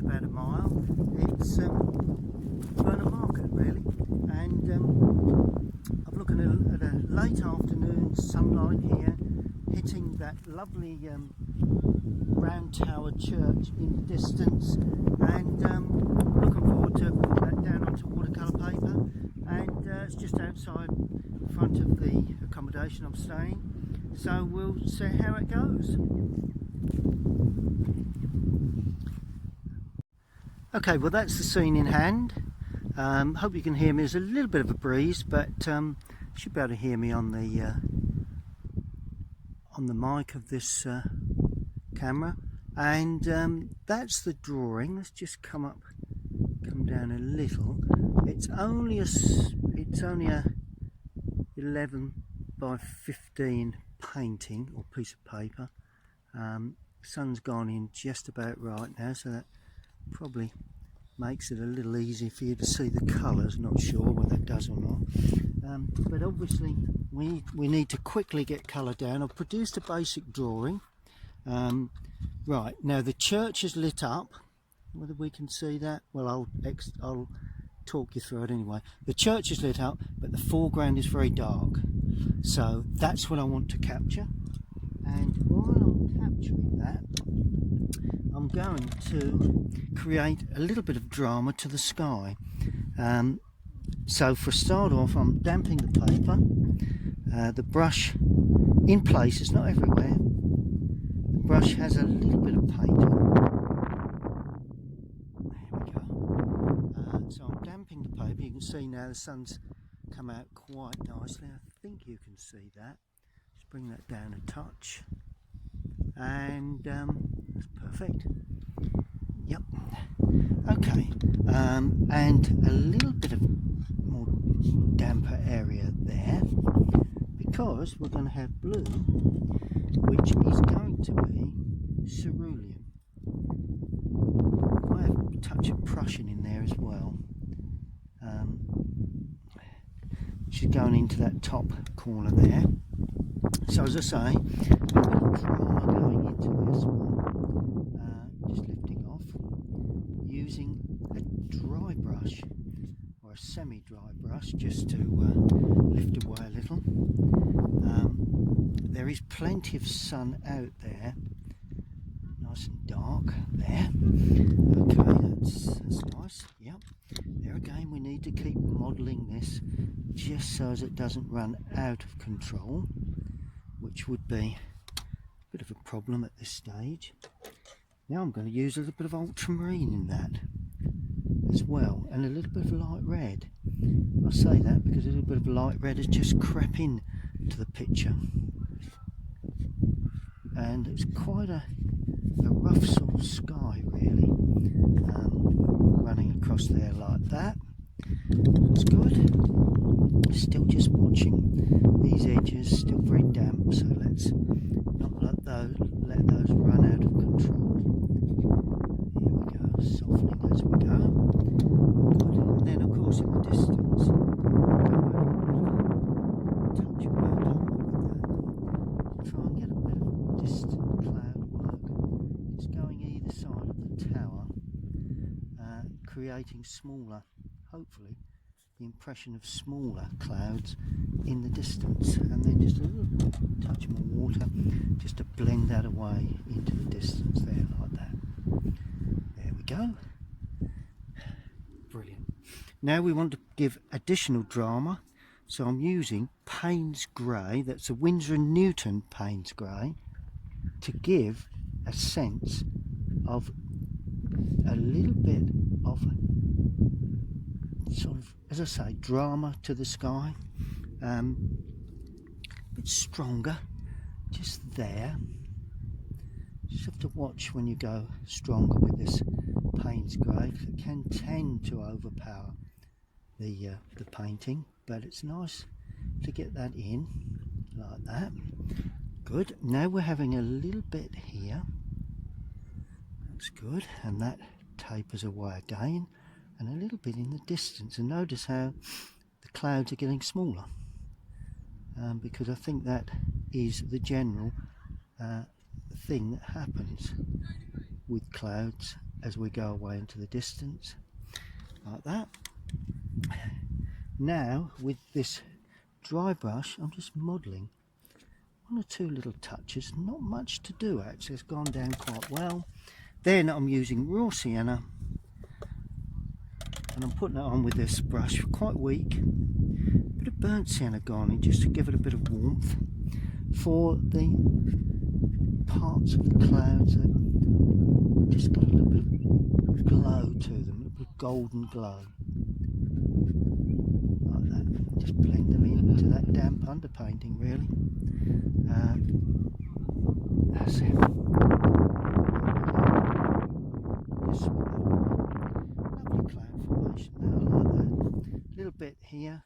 round about a mile. It's Burnham Market really, and I'm looking at a late afternoon sunlight here, hitting that lovely round tower church in the distance, and looking forward to putting that down onto watercolour paper. And it's just outside front of the accommodation I'm staying, so we'll see how it goes. Okay, well that's the scene in hand. Hope you can hear me. There's a little bit of a breeze, but you should be able to hear me on the mic of this camera. And that's the drawing. Let's just come down a little. It's only a 11 by 15 painting or piece of paper. Sun's gone in just about right now, so that probably makes it a little easier for you to see the colours. Not sure whether it does or not, but obviously we need to quickly get colour down. I've produced a basic drawing. Right, now the church is lit up. Whether we can see that, well, I'll talk you through it anyway. The church is lit up, but the foreground is very dark, so that's what I want to capture. And while I'm capturing that, I'm going to create a little bit of drama to the sky. So for a start off, I'm damping the paper, the brush in places, not everywhere. The brush has a little bit of paint on. There we go. So I'm damping the paper. You can see now the sun's come out quite nicely. I think you can see that. Just bring that down a touch, and that's perfect. Yep. Okay, and a little bit of more damper area there, because we're going to have blue, which is going to be cerulean. I have a touch of Prussian in there as well, which is going into that top corner there. So as I say, a bit of drama going into this one. Just lifting off, using a dry brush or a semi-dry brush just to lift away a little. There is plenty of sun out there, nice and dark there. Okay, that's nice. Yep. There again, we need to keep modelling this just so as it doesn't run out of control, which would be a bit of a problem at this stage. Now I'm going to use a little bit of ultramarine in that as well, and a little bit of light red. I say that because a little bit of light red has just crept in to the picture, and it's quite a rough sort of sky really, running across there like that. That's good. Still just watching these edges, still very damp, so let's not let those run out of control. Here we go, softening as we go. Good. And then of course in the distance, touch of Burnham with that. Try and get a bit of distant cloud work, just going either side of the tower, creating smaller, hopefully, the impression of smaller clouds in the distance, and then just a little touch more water just to blend that away into the distance there like that. There we go. Brilliant. Now we want to give additional drama, so I'm using Payne's Grey, that's a Winsor & Newton Payne's Grey, to give a sense of a little bit of sort of, as I say, drama to the sky. A bit stronger, just there. Just have to watch when you go stronger with this Payne's Grey, because it can tend to overpower the painting, but it's nice to get that in like that. Good. Now we're having a little bit here. That's good, and that tapers away again, and a little bit in the distance. And notice how the clouds are getting smaller, because I think that is the general thing that happens with clouds as we go away into the distance, like that. Now with this dry brush, I'm just modelling one or two little touches, not much to do actually, it's gone down quite well. Then I'm using raw sienna and I'm putting it on with this brush, quite weak. Bit of burnt sienna gone in just to give it a bit of warmth for the parts of the clouds that just got a little bit of glow to them, a little bit of golden glow. Like that. Just blend them into that damp underpainting really. That's it. Just lovely cloud formation there, I like that. A little bit here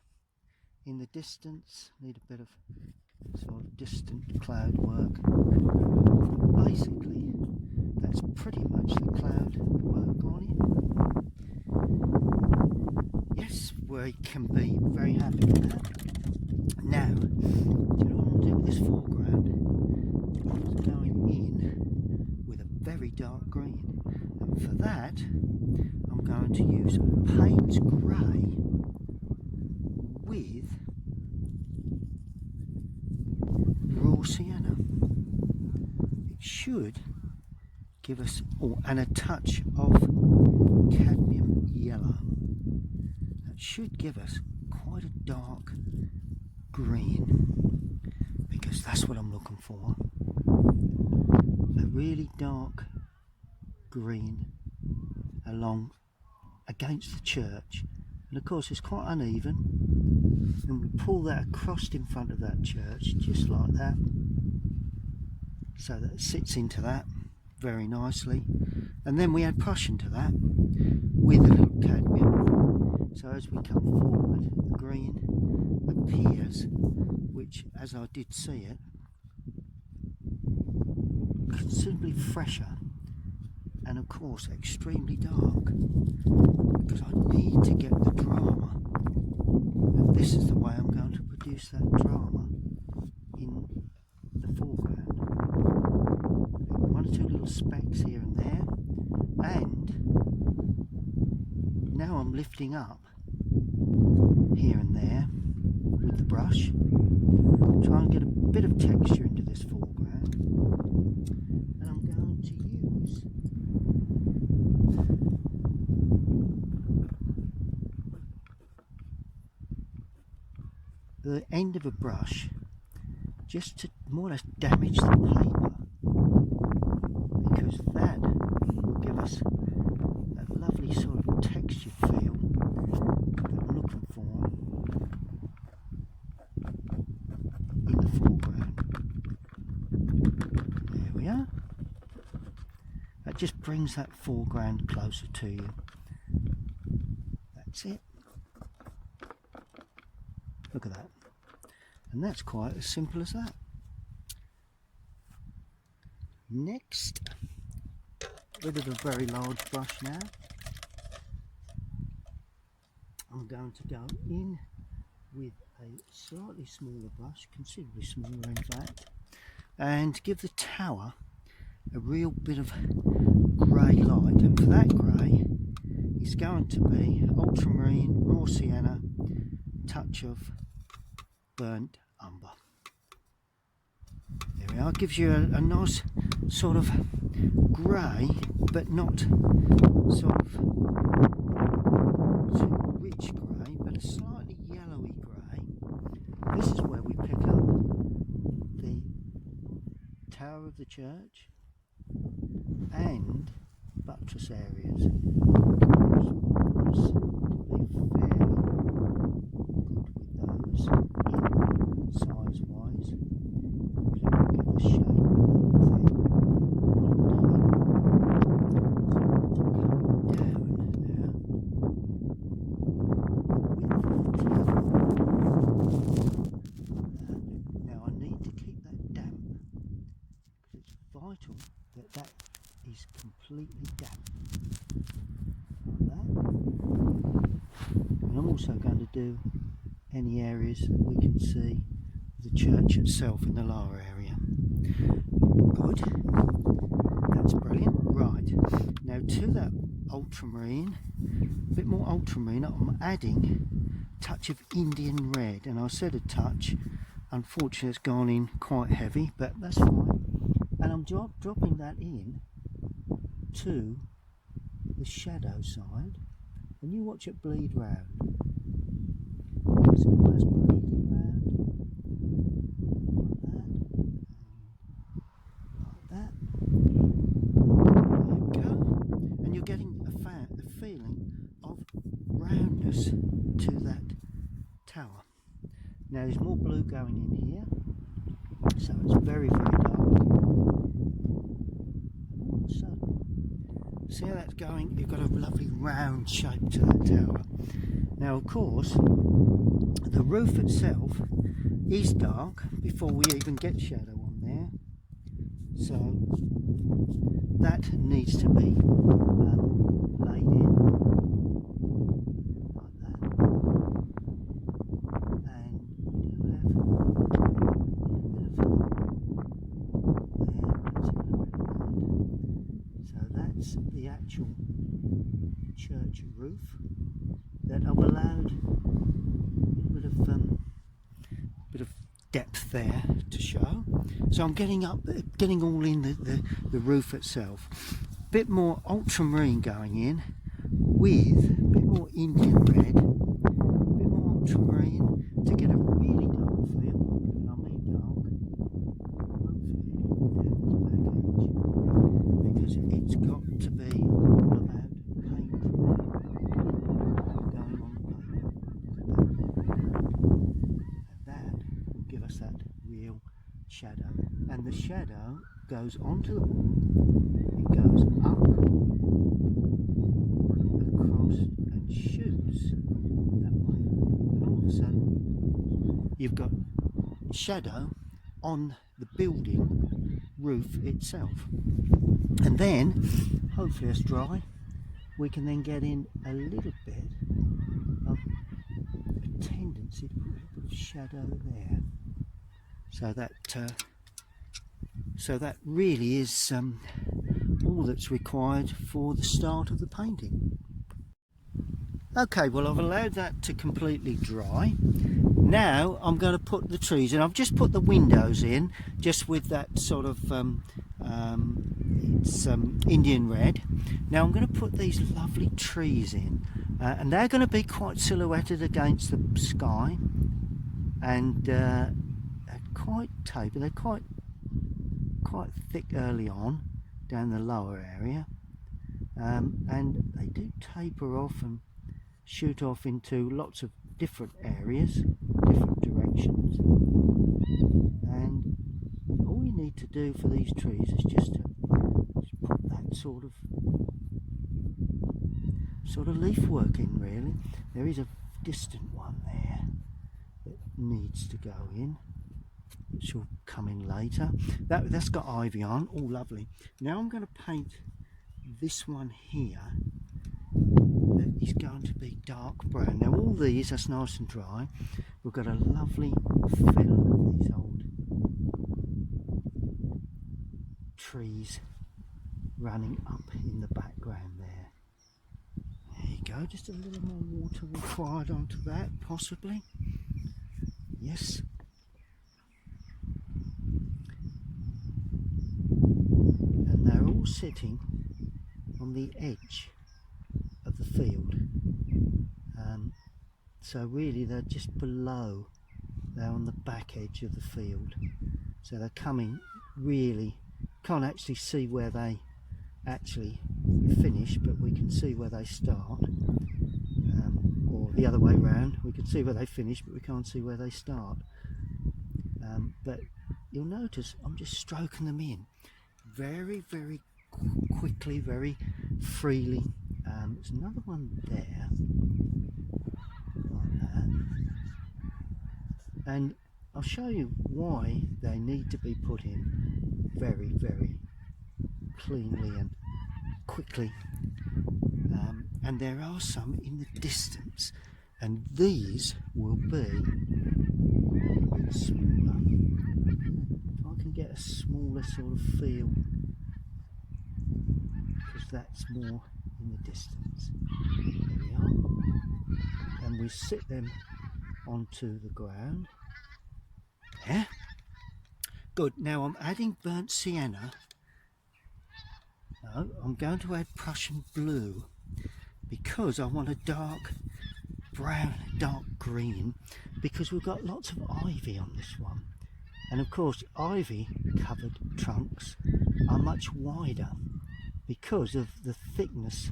in the distance, need a bit of sort of distant cloud work. Basically, that's pretty much the cloud work on it. Yes, we can be very happy with that. Now, do you know what I'm going to do with this foreground? I'm going in with a very dark green, and for that, I'm going to use Payne's Grey with raw sienna. It should give us, and a touch of cadmium yellow. That should give us quite a dark green, because that's what I'm looking for. A really dark green along against the church, and of course it's quite uneven, and we pull that across in front of that church just like that, so that it sits into that very nicely, and then we add Prussian to that with a little cadmium, so as we come forward the green appears, which as I did see it, considerably fresher and of course extremely dark, because I need to get the drama, and this is the way I'm going to produce that drama in the foreground. One or two little specks here and there, and now I'm lifting up here and there with the brush, try and get a bit of texture into this foreground, and I'm going to use the end of a brush just to more or less damage the paper, because that will give us that lovely sort of textured feel that I'm looking for in the foreground. There we are. That just brings that foreground closer to you. That's it. Look at that. And that's quite as simple as that. Next, rid of the very large brush now. I'm going to go in with a slightly smaller brush, considerably smaller in fact, and give the tower a real bit of grey light, and for that grey is going to be ultramarine, raw sienna, touch of burnt umber. There we are, gives you a nice sort of grey, but not sort of too rich grey, but a slightly yellowy grey. This is where we pick up the tower of the church and buttress areas. To be fairly good with those in size wise. Let me give the shape of the thing. Now I need to keep that damp, because it's vital that that is completely damp. Like that. And I'm also going to do any areas that we can see the church itself in the lower area. Good. Now That's brilliant. Right, now to that ultramarine, a bit more ultramarine, I'm adding a touch of Indian red, and I said a touch, unfortunately it's gone in quite heavy, but that's fine. And I'm dropping that in to the shadow side, and you watch it bleed round. It's almost bleeding round like that, there we go. And you're getting a feeling of roundness to that tower. Now there's more blue going in here, so it's very, very dark. All of a sudden, see how that's going? You've got a lovely round shape to that tower. Now of course, the roof itself is dark before we even get shadow on there, so that needs to be laid in like that. And we do have a bit of so that's the actual church roof that I've allowed a bit of depth there to show. So I'm getting all in the roof itself. Bit more ultramarine going in with a bit more Indian red, a bit more ultramarine to get a really dark feel. And I mean dark, hopefully down this back edge, because it's got to be all about paint going on the paper. That will give us that real shadow, and the shadow goes onto the wall, it goes up, across and shoots that way, and all of a sudden you've got shadow on the building roof itself. And then, hopefully it's dry, we can then get in a little bit of a tendency to put a little bit of shadow there. So that really is all that's required for the start of the painting. Okay, well I've allowed that to completely dry. Now I'm going to put the trees in. I've just put the windows in, just with that sort of Indian red. Now I'm going to put these lovely trees in, and they're going to be quite silhouetted against the sky, and they're quite tapered. They're quite thick early on down the lower area, and they do taper off and shoot off into lots of different areas, different directions. And all you need to do for these trees is just put that sort of leaf work in, really. There is a distant one there that needs to go in, which will come in later. That's got ivy on, all lovely. Now I'm going to paint this one here. That is going to be dark brown. Now all these, that's nice and dry. We've got a lovely fill of these old trees running up in the background there. There you go, just a little more water required onto that, possibly. Yes. And they're all sitting on the edge of the field, so really they're just below, they're on the back edge of the field, so they're coming, really can't actually see where they actually finish, but we can see where they start, or the other way round, we can see where they finish but we can't see where they start. But you'll notice I'm just stroking them in very, very quickly, very freely. There's another one there, like that. And I'll show you why they need to be put in very, very cleanly and quickly. And there are some in the distance, and these will be a bit smaller. If I can get a smaller sort of feel, there we go. And then we'll just put that that's more in the distance. There we are. And we sit them onto the ground. There. Good. Now I'm adding burnt sienna. No, I'm going to add Prussian blue because I want a dark brown, dark green, because we've got lots of ivy on this one. And of course, ivy covered trunks are much wider because of the thickness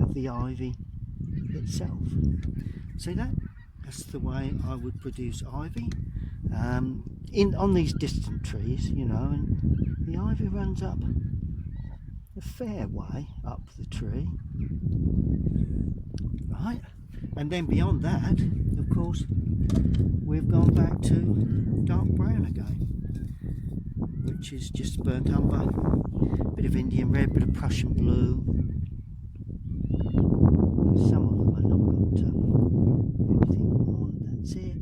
of the ivy itself. See that? That's the way I would produce ivy on these distant trees, you know, and the ivy runs up a fair way up the tree, right? And then beyond that, of course, we've gone back to dark brown again, which is just burnt umber, bit of Indian red, bit of Prussian blue. Some of them are not got anything on. That's it.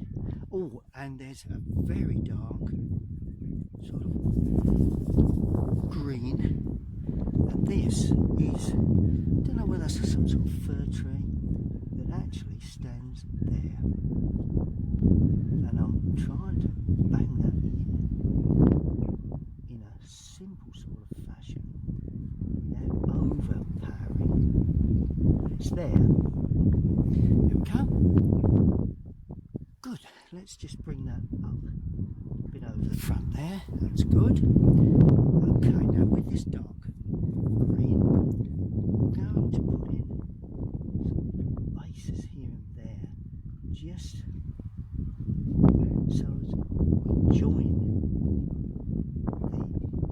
Oh, and there's a very dark sort of green, and this is, I don't know whether that's some sort of fir tree that actually stands there, and I'm trying to bang that in a simple sort of fashion without overpowering. It's there. There we go. Good. Let's just bring that up a bit over the front there. That's good. Okay, now with this dark green, I'm going to put in some bases here and there, just so as we join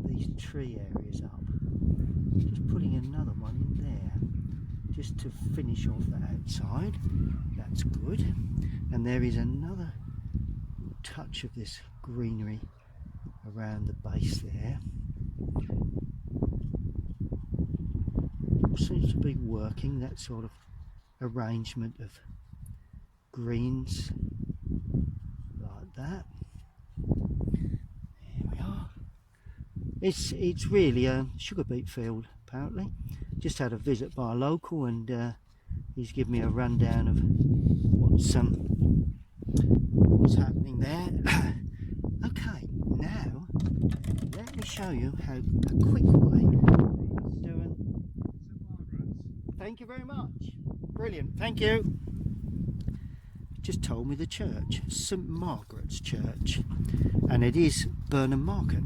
these tree areas up. Just putting another one in there, just to finish off the outside. That's good. And there is another touch of this greenery around the base there. Seems to be working, that sort of arrangement of greens like that. There we are. It's really a sugar beet field, apparently. Just had a visit by a local, and he's given me a rundown of what's happening there. Okay, now let me show you how a quick way of doing. Thank you very much. Brilliant. Thank you. Just told me the church, St Margaret's Church, and it is Burnham Market.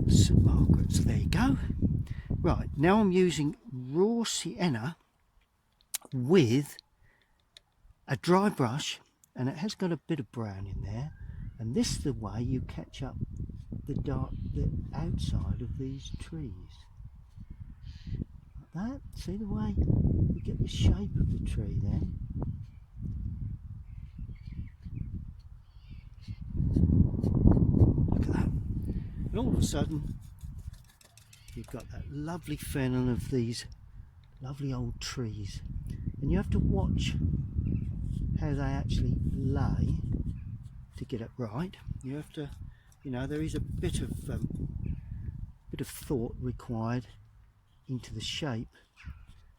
St Margaret's. There you go. Right, now I'm using raw sienna with a dry brush, and it has got a bit of brown in there, and this is the way you catch up the outside of these trees, like that. See the way you get the shape of the tree then. Look at that, and all of a sudden you've got that lovely fennel of these lovely old trees, and you have to watch how they actually lay to get it right. You have to, you know, there is a bit of thought required into the shape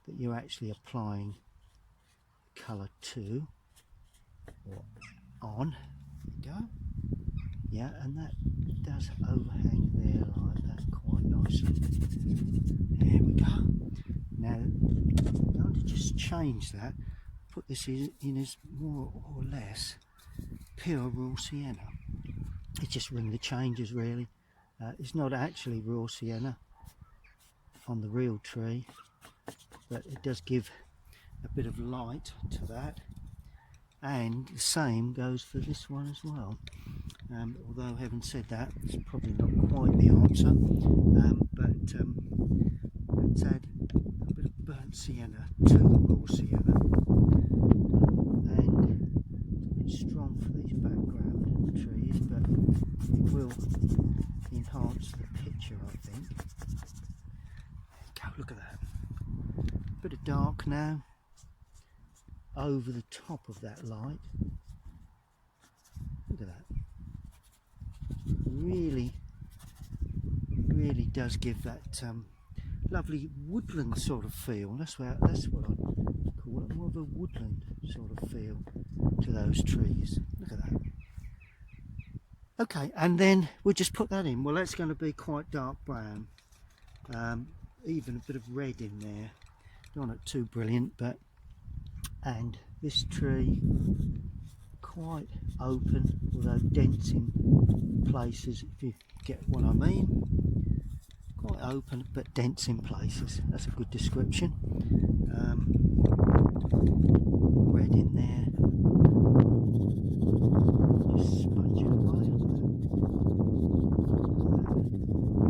that you're actually applying colour to or on. There you go. Yeah, and that does overhang there like that quite nicely. There we go. Now I'm going to just change that, put this in as more or less pure raw sienna. It's just ring the changes really. It's not actually raw sienna on the real tree, but it does give a bit of light to that, and the same goes for this one as well. Although having said that, it's probably not quite the answer, but let's add a bit of burnt sienna to the raw sienna, and it's a bit strong for these background trees, but it will enhance the picture, I think. Go, look at that. Bit of dark now over the top of that light. Look at that. Really does give that lovely woodland sort of feel. That's what I'd call it, more of a woodland sort of feel to those trees. Look at that. Okay, and then we'll just put that in. Well, that's going to be quite dark brown, even a bit of red in there. Not too brilliant, but, and this tree quite open, although dense in places, if you get what I mean. Quite open but dense in places. That's a good description. Red in there. Just sponge it away.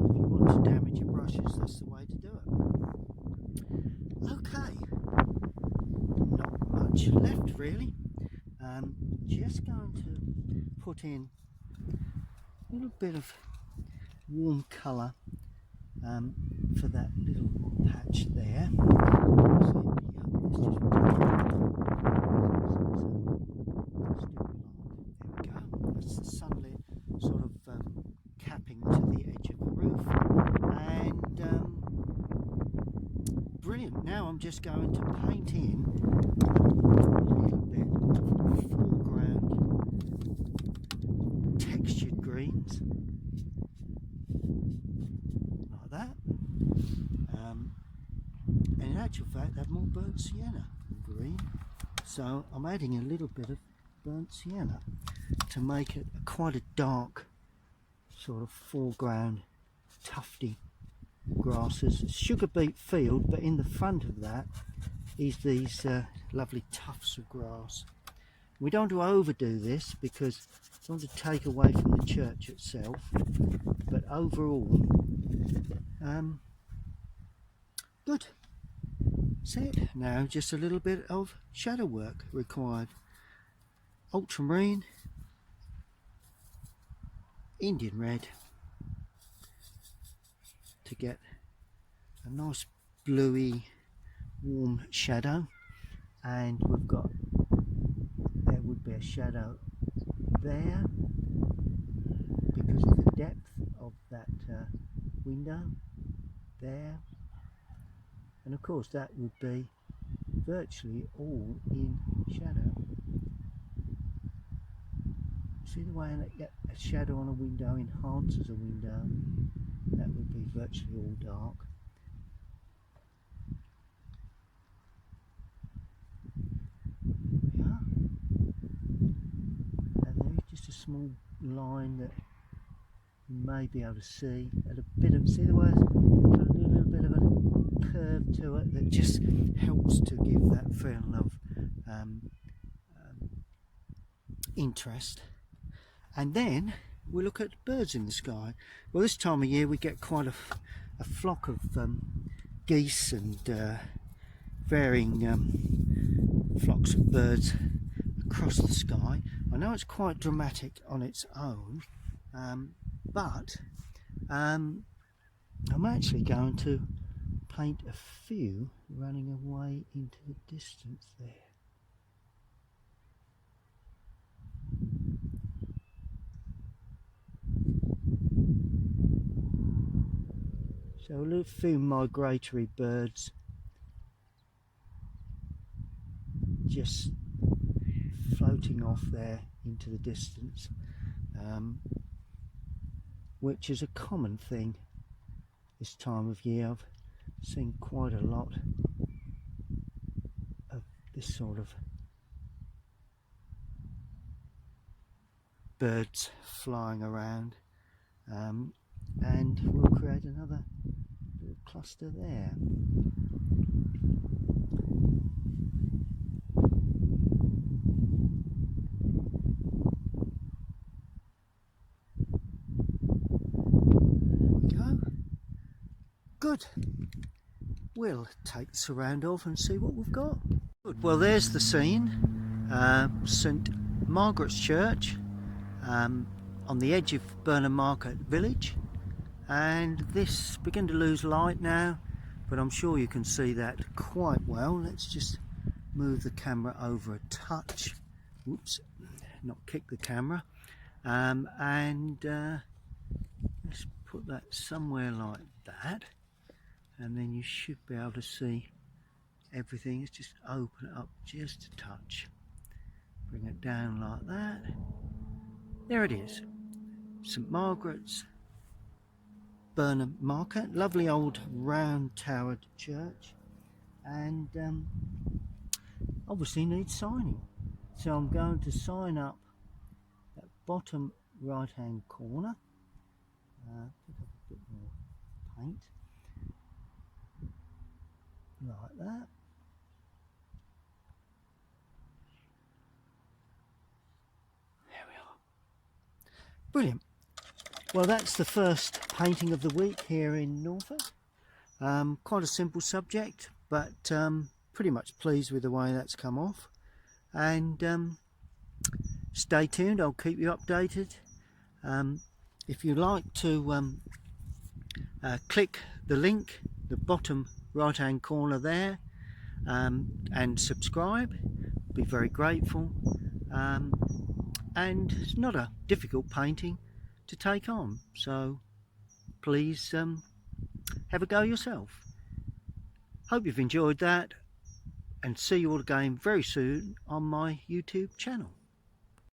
If you want to damage your brushes, that's the way to do it. Okay. Not much left really. Just going to put in a little bit of warm colour for that little patch there. There we go. That's the sunlit sort of capping to the edge of the roof, and brilliant. Now I'm just going to paint in a little bit of foreground textured greens. That, and in actual fact they're more burnt sienna than green, so I'm adding a little bit of burnt sienna to make it quite a dark sort of foreground, tufty grasses, sugar beet field, but in the front of that is these lovely tufts of grass. We don't want to overdo this because we want to take away from the church itself, but overall good. That's it. Now just a little bit of shadow work required. Ultramarine, Indian red to get a nice bluey warm shadow, and we've got, there would be a shadow there because of the depth of that window there, and of course that would be virtually all in shadow. See the way a shadow on a window enhances a window? That would be virtually all dark. There we are. And there is just a small line that you may be able to see, and a bit of, see the way it's a little bit of a curve to it that just helps to give that feeling of interest. And then we look at birds in the sky. Well, this time of year we get quite a flock of geese and varying flocks of birds across the sky. I know it's quite dramatic on its own, but I'm actually going to paint a few running away into the distance there. So a little few migratory birds just floating off there into the distance, which is a common thing this time of year. I've seen quite a lot of this sort of birds flying around, and we'll create another little cluster there. Good. We'll take the surround off and see what we've got. Good. Well, there's the scene. St Margaret's Church on the edge of Burnham Market village, and this begin to lose light now, but I'm sure you can see that quite well. Let's just move the camera over a touch. Whoops, not kick the camera, and let's put that somewhere like that. and then you should be able to see everything. Let's just open it up just a touch, bring it down like that. There it is, St Margaret's, Burnham Market. Lovely old round towered church, and obviously needs signing, so I'm going to sign up that bottom right hand corner. Pick up a bit more paint like that. There we are. Brilliant. Well, that's the first painting of the week here in Norfolk. Quite a simple subject, but pretty much pleased with the way that's come off. And stay tuned, I'll keep you updated. If you like to click the link, the bottom right hand corner there, and subscribe, be very grateful. And it's not a difficult painting to take on, so please have a go yourself. Hope you've enjoyed that, and see you all again very soon on my YouTube channel.